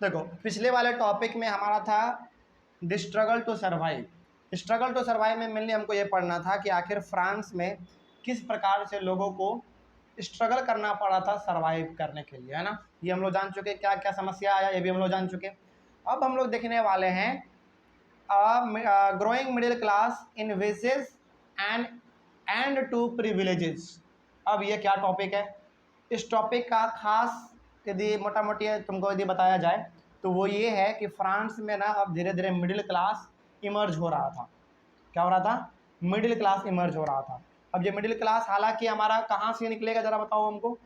देखो पिछले वाले टॉपिक में हमारा था the struggle to survive. Struggle to survive में मेनली हमको ये पढ़ना था कि आखिर फ्रांस में किस प्रकार से लोगों को स्ट्रगल करना पड़ा था सर्वाइव करने के लिए, है ना। ये हम लोग जान चुके क्या क्या समस्या आया, ये भी हम लोग जान चुके। अब हम लोग देखने वाले हैं growing middle class envisages end to privileges. अब ये क्या टॉपिक है, इस टॉपिक का खास यदि मोटा मोटी तुमको यदि बताया जाए तो वो ये है कि फ्रांस में ना अब धीरे धीरे मिडिल क्लास इमर्ज हो रहा था। क्या हो रहा था? मिडिल क्लास इमर्ज हो रहा था। अब ये मिडिल क्लास हालांकि हमारा कहाँ से निकलेगा, ज़रा बताओ हमको।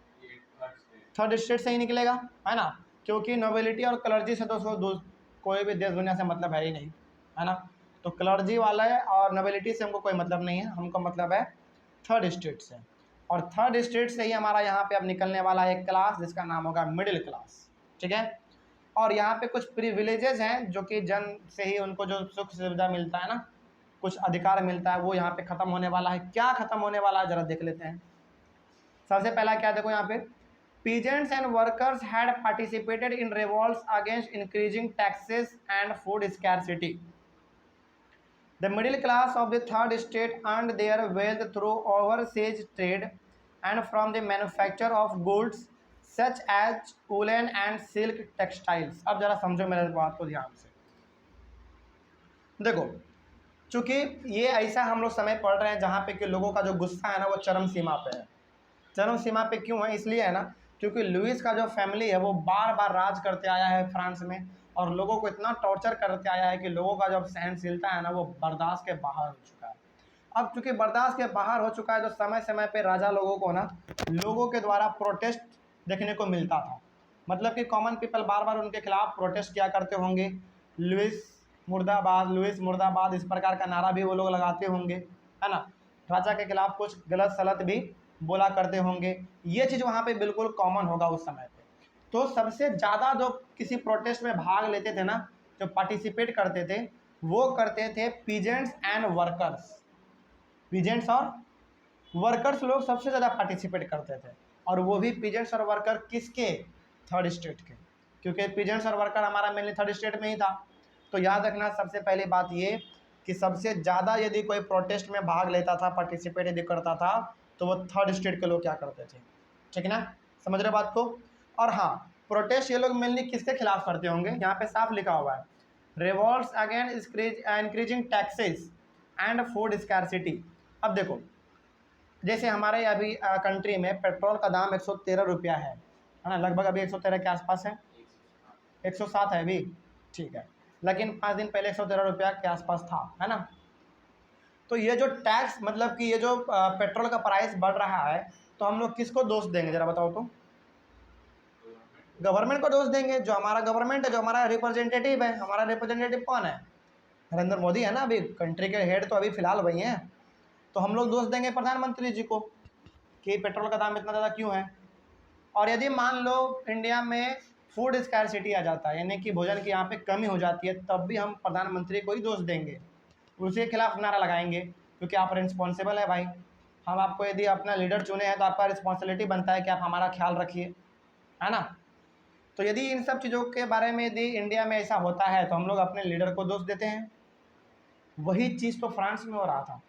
थर्ड स्टेट से ही निकलेगा, है ना, क्योंकि नोबिलिटी और क्लर्जी से तो कोई भी देश दुनिया से मतलब है ही नहीं, है ना। तो क्लर्जी वाला है और नोबिलिटी से हमको कोई मतलब नहीं है, हमको मतलब है थर्ड स्टेट से। और थर्ड स्टेट से ही हमारा यहाँ पे अब निकलने वाला एक क्लास जिसका नाम होगा मिडिल क्लास, ठीक है। और यहाँ पे कुछ प्रिविलेजेस हैं जो कि जन्म से ही उनको जो सुख सुविधा मिलता है ना, कुछ अधिकार मिलता है, वो यहाँ पे ख़त्म होने वाला है। क्या ख़त्म होने वाला है ज़रा देख लेते हैं। सबसे पहला क्या देखो यहाँ पे, peasants and workers had participated in revolts against increasing taxes and food scarcity. The middle class of the third estate earned their wealth through overseas trade and from the manufacture of goods such as woolen and silk textiles. अब जरा समझो मेरे बात को ध्यान से। देखो चूंकि ये ऐसा हम लोग समय पढ़ रहे हैं जहाँ पे कि लोगों का जो गुस्सा है ना वो चरम सीमा पे है। चरम सीमा पे क्यों है? इसलिए है ना क्योंकि लुइस का जो फैमिली है वो बार बार राज करते आया है फ्रांस में और लोगों को इतना टॉर्चर करते आया है कि लोगों का जो सहनशीलता है ना वो बर्दाश्त के बाहर हो चुका है। अब चूंकि बर्दाश्त के बाहर हो चुका है तो समय समय पे राजा लोगों को ना लोगों के द्वारा प्रोटेस्ट देखने को मिलता था। मतलब कि कॉमन पीपल बार बार उनके खिलाफ प्रोटेस्ट किया करते होंगे। लुइस मुर्दाबाद, लुइस मुर्दाबाद, इस प्रकार का नारा भी वो लोग लगाते होंगे, है ना। राजा के खिलाफ कुछ गलत सलत भी बोला करते होंगे। ये चीज़ वहाँ पे बिल्कुल कॉमन होगा उस समय पे। तो सबसे ज़्यादा जो किसी प्रोटेस्ट में भाग लेते थे ना, जो पार्टिसिपेट करते थे, वो करते थे पीजेंट्स एंड वर्कर्स। पीजेंट्स और वर्कर्स लोग सबसे ज़्यादा पार्टिसिपेट करते थे, और वो भी पीजेंट्स और वर्कर किसके? थर्ड स्टेट के, क्योंकि पीजेंट्स और वर्कर हमारा मेनली थर्ड स्टेट में ही था। तो याद रखना सबसे पहली बात ये कि सबसे ज़्यादा यदि कोई प्रोटेस्ट में भाग लेता था, पार्टिसिपेट यदि करता था, तो वो थर्ड स्टेट के लोग क्या करते थे, ठीक है ना। समझ रहे बात को। और हाँ, प्रोटेस्ट ये लोग मेनली किसके खिलाफ करते होंगे, यहाँ पे साफ लिखा हुआ है, revolts against increasing taxes and food scarcity. अब देखो जैसे हमारे अभी कंट्री में पेट्रोल का दाम 113 रुपया है ना, लगभग अभी 113 के आसपास है, 107 है अभी, ठीक है। लेकिन 5 दिन पहले 113 रुपया के आसपास था, है ना। तो ये जो टैक्स मतलब कि ये जो पेट्रोल का प्राइस बढ़ रहा है, तो हम लोग किसको दोष देंगे ज़रा बताओ तो? गवर्नमेंट को दोष देंगे। जो हमारा गवर्नमेंट है, जो हमारा रिप्रेजेंटेटिव है, हमारा रिप्रेजेंटेटिव कौन है? नरेंद्र मोदी है ना, अभी कंट्री के हेड तो अभी फिलहाल वही हैं। तो हम लोग दोष देंगे प्रधानमंत्री जी को कि पेट्रोल का दाम इतना ज़्यादा क्यों है। और यदि मान लो इंडिया में फूड स्कैरसिटी आ जाता है, यानी कि भोजन की यहाँ पे कमी हो जाती है, तब भी हम प्रधानमंत्री को ही दोष देंगे, उसके खिलाफ नारा लगाएंगे, क्योंकि आप रिस्पॉन्सिबल है भाई। हम आपको यदि अपना लीडर चुने हैं तो आपका रिस्पॉन्सिबिलिटी बनता है कि आप हमारा ख्याल रखिए, है ना। तो यदि इन सब चीज़ों के बारे में यदि इंडिया में ऐसा होता है तो हम लोग अपने लीडर को दोष देते हैं। वही चीज़ तो फ्रांस में हो रहा था।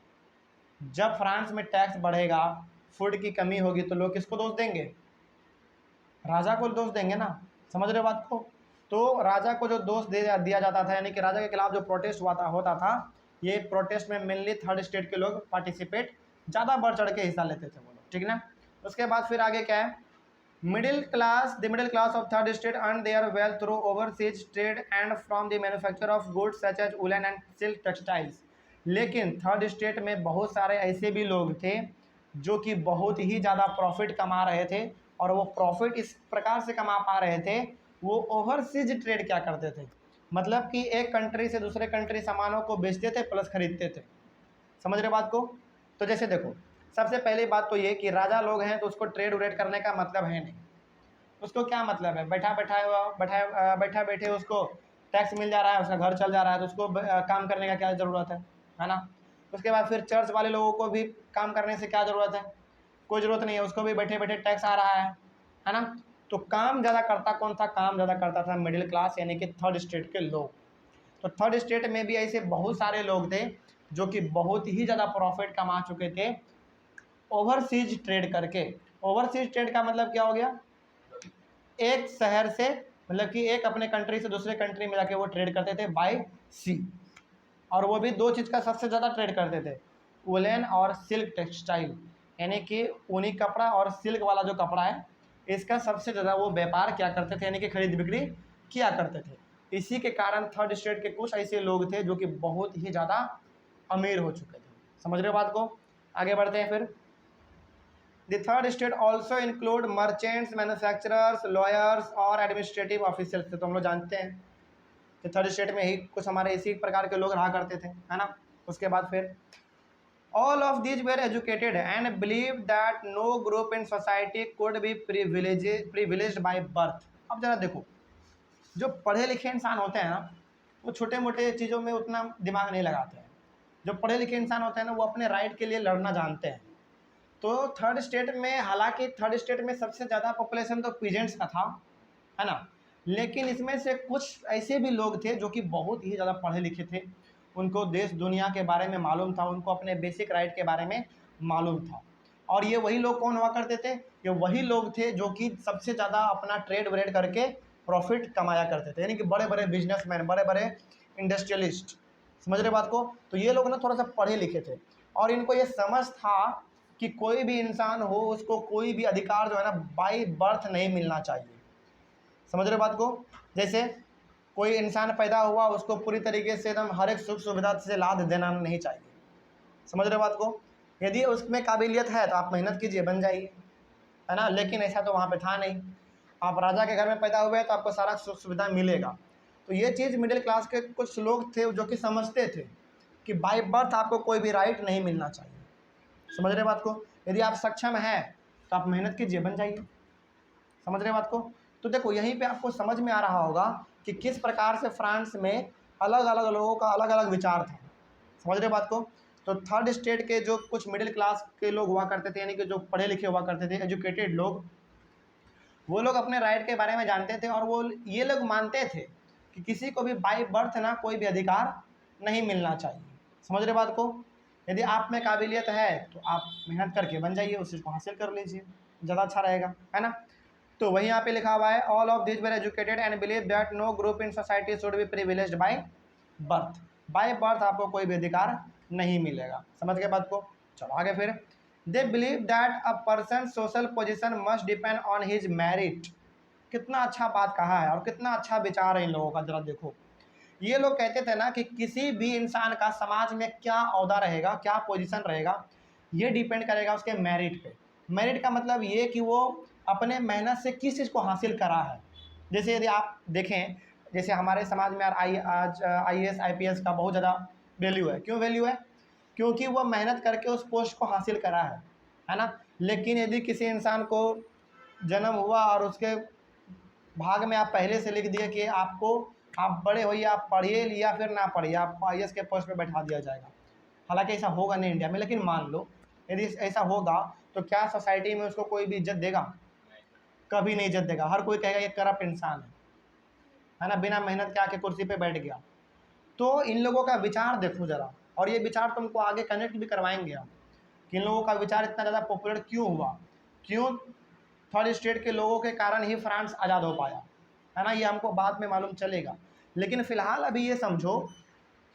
जब फ्रांस में टैक्स बढ़ेगा, फूड की कमी होगी, तो लोग किसको दोष देंगे? राजा को दोष देंगे ना। समझ रहे बात को। तो राजा को जो दोष दिया जाता था, यानी कि राजा के खिलाफ जो प्रोटेस्ट होता था, ये प्रोटेस्ट में मेनली थर्ड स्टेट के लोग पार्टिसिपेट ज़्यादा बढ़ चढ़ के हिस्सा लेते थे वो लोग, ठीक ना। उसके बाद फिर आगे क्या है, the middle class of third state earn their wealth through overseas trade and from the manufacture of goods such as woollen and silk textiles. लेकिन थर्ड स्टेट में बहुत सारे ऐसे भी लोग थे जो कि बहुत ही ज़्यादा प्रॉफिट कमा रहे थे, और वो प्रॉफिट इस प्रकार से कमा पा रहे थे, वो ओवरसीज ट्रेड क्या करते थे, मतलब कि एक कंट्री से दूसरे कंट्री सामानों को बेचते थे प्लस खरीदते थे। समझ रहे बात को। तो जैसे देखो सबसे पहली बात तो ये कि राजा लोग हैं तो उसको ट्रेड उरेड करने का मतलब है नहीं। उसको क्या मतलब है, बैठा बैठे उसको टैक्स मिल जा रहा है, उसका घर चल जा रहा है, तो उसको काम करने का क्या ज़रूरत है ना। उसके बाद फिर चर्च वाले लोगों को भी काम करने से क्या ज़रूरत है, कोई ज़रूरत नहीं है, उसको भी बैठे बैठे टैक्स आ रहा है ना। तो काम ज़्यादा करता कौन था? काम ज़्यादा करता था मिडिल क्लास यानी कि थर्ड स्टेट के लोग। तो थर्ड स्टेट में भी ऐसे बहुत सारे लोग थे जो कि बहुत ही ज़्यादा प्रॉफिट कमा चुके थे ओवरसीज ट्रेड करके। ओवरसीज ट्रेड का मतलब क्या हो गया? एक शहर से, मतलब कि एक अपने कंट्री से दूसरे कंट्री में जाके वो ट्रेड करते थे बाय सी। और वो भी दो चीज़ का सबसे ज़्यादा ट्रेड करते थे, वुलन और सिल्क टेक्सटाइल, यानी कि ऊनी कपड़ा और सिल्क वाला जो कपड़ा है इसका सबसे ज़्यादा वो व्यापार क्या करते थे, यानी कि खरीद बिक्री किया करते थे। इसी के कारण थर्ड स्टेट के कुछ ऐसे लोग थे जो कि बहुत ही ज़्यादा अमीर हो चुके थे। समझ रहे हो बात को? आगे बढ़ते हैं फिर। The third state also include merchants, manufacturers, lawyers और एडमिनिस्ट्रेटिव ऑफिसर्स थे। तो हम लोग जानते हैं कि थर्ड स्टेट में ही कुछ हमारे इसी प्रकार के लोग रहा करते थे, है ना। उसके बाद फिर all of these were educated and believe that no group in society could be privileged by birth. अब जरा देखो, जो पढ़े लिखे इंसान होते हैं ना वो छोटे मोटे चीज़ों में उतना दिमाग नहीं लगाते हैं। जो पढ़े लिखे इंसान होते हैं ना वो अपने राइट के लिए लड़ना जानते हैं। तो थर्ड स्टेट में, हालांकि थर्ड स्टेट में सबसे ज़्यादा पॉपुलेशन तो पीजेंट्स का था, है ना, लेकिन इसमें से कुछ ऐसे भी लोग थे जो कि बहुत ही ज़्यादा पढ़े लिखे थे, उनको देश दुनिया के बारे में मालूम था, उनको अपने बेसिक राइट के बारे में मालूम था। और ये वही लोग कौन हुआ करते थे? ये वही लोग थे जो कि सबसे ज़्यादा अपना ट्रेड व्रेड करके प्रॉफिट कमाया करते थे, यानी कि बड़े बड़े बिजनेसमैन, बड़े बड़े इंडस्ट्रियलिस्ट। समझ रहे बात को? तो ये लोग ना थोड़ा सा पढ़े लिखे थे और इनको ये समझ था कि कोई भी इंसान हो उसको कोई भी अधिकार जो है ना बाय बर्थ नहीं मिलना चाहिए। समझ रहे बात को? जैसे कोई इंसान पैदा हुआ उसको पूरी तरीके से एकदम हर एक सुख सुविधा से लाभ देना नहीं चाहिए। समझ रहे बात को? यदि उसमें काबिलियत है तो आप मेहनत कीजिए, बन जाइए, है ना। लेकिन ऐसा तो वहाँ पे था नहीं। आप राजा के घर में पैदा हुए तो आपको सारा सुख सुविधा मिलेगा। तो ये चीज़ मिडिल क्लास के कुछ लोग थे जो कि समझते थे कि बाय बर्थ आपको कोई भी राइट नहीं मिलना चाहिए। समझ रहे बात को? यदि आप सक्षम हैं तो आप मेहनत कीजिए, बन जाइए। समझ रहे बात को? तो देखो यहीं पे आपको समझ में आ रहा होगा कि किस प्रकार से फ्रांस में अलग अलग लोगों का अलग अलग विचार था। समझ रहे बात को? तो थर्ड स्टेट के जो कुछ मिडिल क्लास के लोग हुआ करते थे, यानी कि जो पढ़े लिखे हुआ करते थे, एजुकेटेड लोग, वो लोग अपने राइट के बारे में जानते थे और वो ये लोग मानते थे कि किसी को भी बाय बर्थ ना कोई भी अधिकार नहीं मिलना चाहिए। समझ रहे बात को? यदि आप में काबिलियत है तो आप मेहनत करके बन जाइए, उस चीज़ को हासिल कर लीजिए, ज़्यादा अच्छा रहेगा, है ना। तो वही यहाँ पे लिखा हुआ है, all of this were educated and believe that no group in society should be privileged by birth. By birth आपको कोई भी अधिकार नहीं मिलेगा। समझ गए बात को? चलो आगे फिर। They believe that a person social position must depend on his merit. कितना अच्छा बात कहा है और कितना अच्छा विचार है इन लोगों का, जरा देखो। ये लोग कहते थे ना कि किसी भी इंसान का समाज में क्या ओहदा रहेगा, क्या पोजीशन रहेगा, ये डिपेंड करेगा उसके मेरिट पे। मेरिट का मतलब ये कि वो अपने मेहनत से किस चीज़ को हासिल करा है। जैसे यदि आप देखें, जैसे हमारे समाज में आज IAS IPS का बहुत ज़्यादा वैल्यू है। क्यों वैल्यू है? क्योंकि वो मेहनत करके उस पोस्ट को हासिल करा है ना। लेकिन यदि किसी इंसान को जन्म हुआ और उसके भाग में आप पहले से लिख दिए कि आपको, आप बड़े होइए, आप पढ़िए या फिर ना पढ़िए, आपको IAS के पोस्ट पे बैठा दिया जाएगा। हालांकि ऐसा होगा नहीं इंडिया में, लेकिन मान लो यदि ऐसा होगा तो क्या सोसाइटी में उसको कोई भी इज्जत देगा? कभी नहीं इज्जत देगा। हर कोई कहेगा ये करप्ट इंसान है ना, बिना मेहनत के आके कुर्सी पे बैठ गया। तो इन लोगों का विचार देखो ज़रा, और ये विचार तुमको आगे कनेक्ट भी करवाएंगे हम कि इन लोगों का विचार इतना ज़्यादा पॉपुलर क्यों हुआ, क्यों थर्ड स्टेट के लोगों के कारण ही फ्रांस आज़ाद हो पाया, है ना। ये हमको बाद में मालूम चलेगा, लेकिन फ़िलहाल अभी ये समझो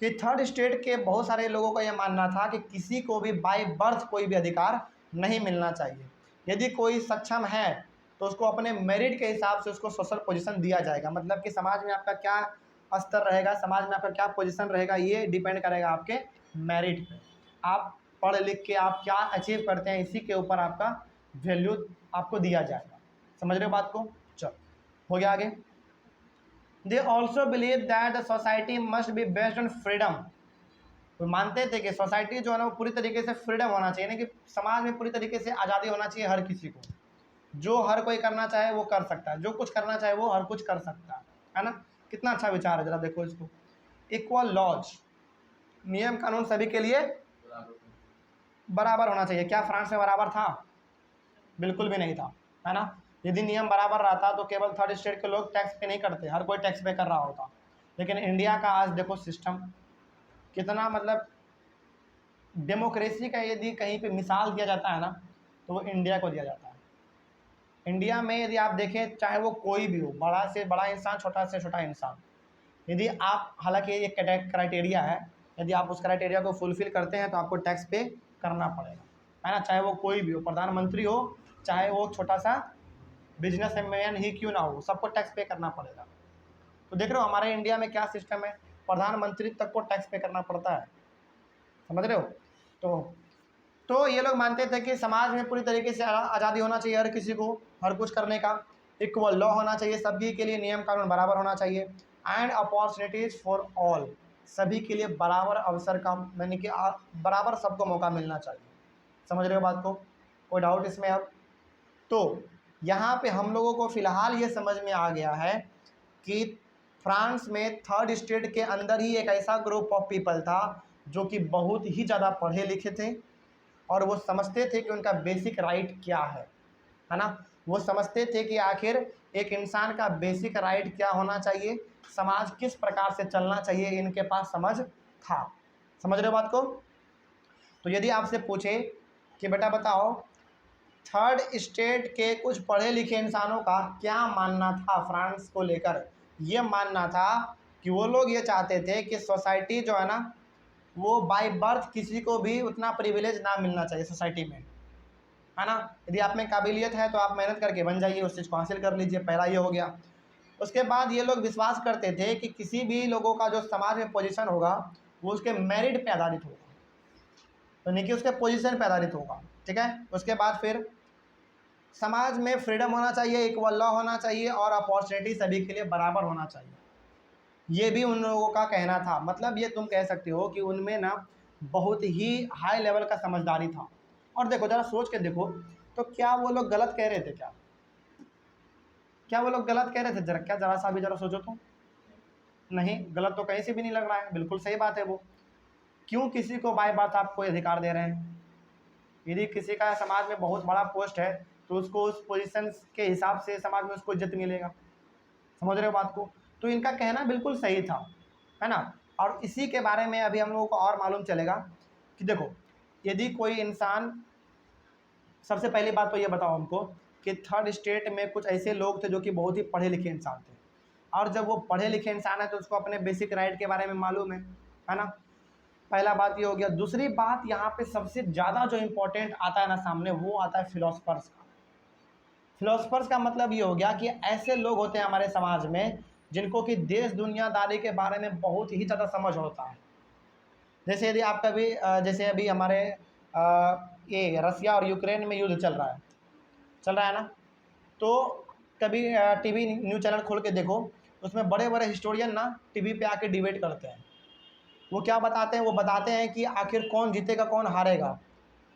कि थर्ड स्टेट के बहुत सारे लोगों का ये मानना था कि किसी को भी बाय बर्थ कोई भी अधिकार नहीं मिलना चाहिए। यदि कोई सक्षम है तो उसको अपने मेरिट के हिसाब से उसको सोशल पोजीशन दिया जाएगा। मतलब कि समाज में आपका क्या स्तर रहेगा, समाज में आपका क्या पोजीशन रहेगा, ये डिपेंड करेगा आपके मेरिट पे। आप पढ़ लिख के आप क्या अचीव करते हैं, इसी के ऊपर आपका वैल्यू आपको दिया जाएगा। समझ रहे हो बात को? चलो हो गया आगे। They also believe that the society must be based on freedom. वो मानते थे कि सोसाइटी जो है ना वो पूरी तरीके से फ्रीडम होना चाहिए, यानी कि समाज में पूरी तरीके से आज़ादी होना चाहिए हर किसी को। जो हर कोई करना चाहे वो कर सकता है, जो कुछ करना चाहे वो हर कुछ कर सकता है ना। कितना अच्छा विचार है, जरा देखो इसको। इक्वल लॉज, नियम कानून सभी के लिए बराबर होना चाहिए। क्या फ्रांस में बराबर था? बिल्कुल भी नहीं था, है ना। यदि नियम बराबर रहता तो केवल थर्ड स्टेट के लोग टैक्स पे नहीं करते, हर कोई टैक्स पे कर रहा होता। लेकिन इंडिया का आज देखो सिस्टम कितना, मतलब डेमोक्रेसी का यदि कहीं पे मिसाल दिया जाता है ना तो वो इंडिया को दिया जाता है। इंडिया में यदि आप देखें, चाहे वो कोई भी हो, बड़ा से बड़ा इंसान, छोटा से छोटा इंसान, यदि आप, हालांकि ये क्राइटेरिया है, यदि आप उस क्राइटेरिया को फुलफिल करते हैं तो आपको टैक्स पे करना पड़ेगा, है ना। चाहे वो कोई भी हो, प्रधानमंत्री हो, चाहे वो छोटा सा बिजनेस मैन ही क्यों ना हो, सबको टैक्स पे करना पड़ेगा। तो देख रहे हो हमारे इंडिया में क्या सिस्टम है, प्रधानमंत्री तक को टैक्स पे करना पड़ता है, समझ रहे हो। तो ये लोग मानते थे कि समाज में पूरी तरीके से आज़ादी होना चाहिए, हर किसी को हर कुछ करने का, इक्वल लॉ होना चाहिए, सभी के लिए नियम कानून बराबर होना चाहिए, एंड अपॉर्चुनिटीज़ फॉर ऑल, सभी के लिए बराबर अवसर का, यानी कि बराबर सबको मौका मिलना चाहिए। समझ रहे हो बात को, कोई डाउट इसमें अब। तो यहाँ पे हम लोगों को फ़िलहाल ये समझ में आ गया है कि फ्रांस में थर्ड स्टेट के अंदर ही एक ऐसा ग्रुप ऑफ पीपल था जो कि बहुत ही ज़्यादा पढ़े लिखे थे और वो समझते थे कि उनका बेसिक राइट क्या है ना। वो समझते थे कि आखिर एक इंसान का बेसिक राइट क्या होना चाहिए, समाज किस प्रकार से चलना चाहिए, इनके पास समझ था। समझ रहे हो बात को। तो यदि आपसे पूछे कि बेटा बताओ, थर्ड स्टेट के कुछ पढ़े लिखे इंसानों का क्या मानना था फ्रांस को लेकर, ये मानना था कि वो लोग ये चाहते थे कि सोसाइटी जो है ना, वो बाय बर्थ किसी को भी उतना प्रिविलेज ना मिलना चाहिए सोसाइटी में, है ना। यदि आप में काबिलियत है तो आप मेहनत करके बन जाइए, उस चीज़ को हासिल कर लीजिए, पहला ये हो गया। उसके बाद ये लोग विश्वास करते थे कि किसी भी लोगों का जो समाज में पोजीशन होगा वो उसके मेरिट पे आधारित होगा, तो नहीं कि उसके पोजीशन पे आधारित होगा, ठीक है। उसके बाद फिर समाज में फ्रीडम होना चाहिए, इक्वल लॉ होना चाहिए और अपॉर्चुनिटी सभी के लिए बराबर होना चाहिए, ये भी उन लोगों का कहना था। मतलब ये तुम कह सकते हो कि उनमें ना बहुत ही हाई लेवल का समझदारी था। और देखो ज़रा सोच के देखो, तो क्या वो लोग गलत कह रहे थे, क्या वो लोग गलत कह रहे थे, जरा क्या, ज़रा सा भी ज़रा सोचो तो। नहीं, गलत तो कहीं से भी नहीं लग रहा है, बिल्कुल सही बात है। वो क्यों किसी को बाय बात आप कोई अधिकार दे रहे हैं। यदि किसी का समाज में बहुत बड़ा पोस्ट है तो उसको उस पोजीशन के हिसाब से समाज में उसको इज्जत मिलेगा। समझ रहे हो बात को। तो इनका कहना बिल्कुल सही था, है ना। और इसी के बारे में अभी हम लोगों को और मालूम चलेगा कि देखो, यदि कोई इंसान, सबसे पहली बात तो ये बताओ हमको कि थर्ड स्टेट में कुछ ऐसे लोग थे जो कि बहुत ही पढ़े लिखे इंसान थे, और जब वो पढ़े लिखे इंसान है तो उसको अपने बेसिक राइट के बारे में मालूम है ना। पहला बात ये हो गया। दूसरी बात, यहाँ पे सबसे ज़्यादा जो इम्पोर्टेंट आता है ना सामने, वो आता है फिलोसफर्स का। फिलोसफर्स का मतलब ये हो गया कि ऐसे लोग होते हैं हमारे समाज में जिनको कि देश दुनियादारी के बारे में बहुत ही ज़्यादा समझ होता है। जैसे यदि आप कभी जैसे अभी हमारे ये रसिया और यूक्रेन में युद्ध चल रहा है ना, तो कभी टीवी न्यूज़ चैनल खोल के देखो, उसमें बड़े बड़े हिस्टोरियन ना टीवी पे आके डिबेट करते हैं। वो क्या बताते हैं, वो बताते हैं कि आखिर कौन जीतेगा कौन हारेगा,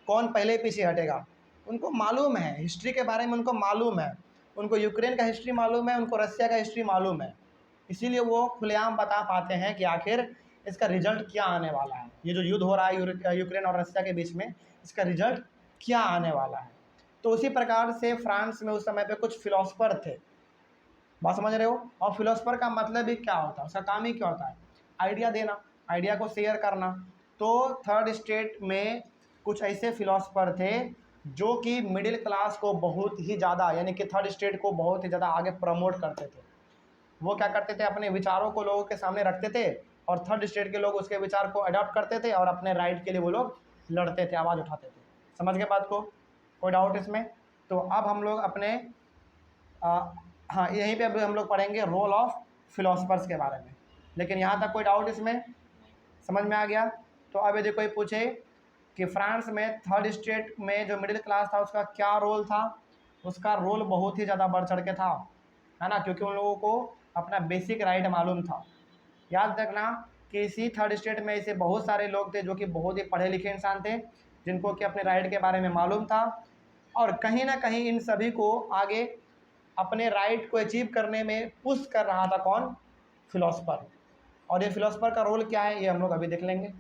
कौन पहले पीछे हटेगा। उनको मालूम है हिस्ट्री के बारे में, उनको मालूम है, उनको यूक्रेन का हिस्ट्री मालूम है, उनको रसिया का हिस्ट्री मालूम है। इसीलिए वो खुलेआम बता पाते हैं कि आखिर इसका रिजल्ट क्या आने वाला है, ये जो युद्ध हो रहा है यूक्रेन और रसिया के बीच में, इसका रिजल्ट क्या आने वाला है। तो उसी प्रकार से फ्रांस में उस समय पे कुछ फिलोसफर थे, बात समझ रहे हो। और फिलोसफर का मतलब ही क्या होता है, उसका काम ही क्या होता है, आइडिया देना, आइडिया को शेयर करना। तो थर्ड स्टेट में कुछ ऐसे फिलोसफर थे जो कि मिडिल क्लास को बहुत ही ज़्यादा, यानी कि थर्ड स्टेट को बहुत ही ज़्यादा आगे प्रमोट करते थे। वो क्या करते थे, अपने विचारों को लोगों के सामने रखते थे और थर्ड स्टेट के लोग उसके विचार को अडॉप्ट करते थे और अपने राइट के लिए वो लोग लड़ते थे, आवाज़ उठाते थे। समझ गए बात को, कोई डाउट इसमें। तो अब हम लोग अपने हाँ, यहीं पे अभी हम लोग पढ़ेंगे रोल ऑफ फिलोसफर्स के बारे में। लेकिन यहाँ तक कोई डाउट इसमें समझ में आ गया। तो अब यदि कोई पूछे कि फ्रांस में थर्ड स्टेट में जो मिडिल क्लास था उसका क्या रोल था, उसका रोल बहुत ही ज़्यादा बढ़ चढ़ के था, है ना, क्योंकि उन लोगों को अपना बेसिक राइट मालूम था। याद रखना कि इसी थर्ड स्टेट में ऐसे बहुत सारे लोग थे जो कि बहुत ही पढ़े लिखे इंसान थे, जिनको कि अपने राइट के बारे में मालूम था, और कहीं ना कहीं इन सभी को आगे अपने राइट को अचीव करने में पुश कर रहा था कौन, फिलोसफर। और ये फिलोसफर का रोल क्या है ये हम लोग अभी देख लेंगे।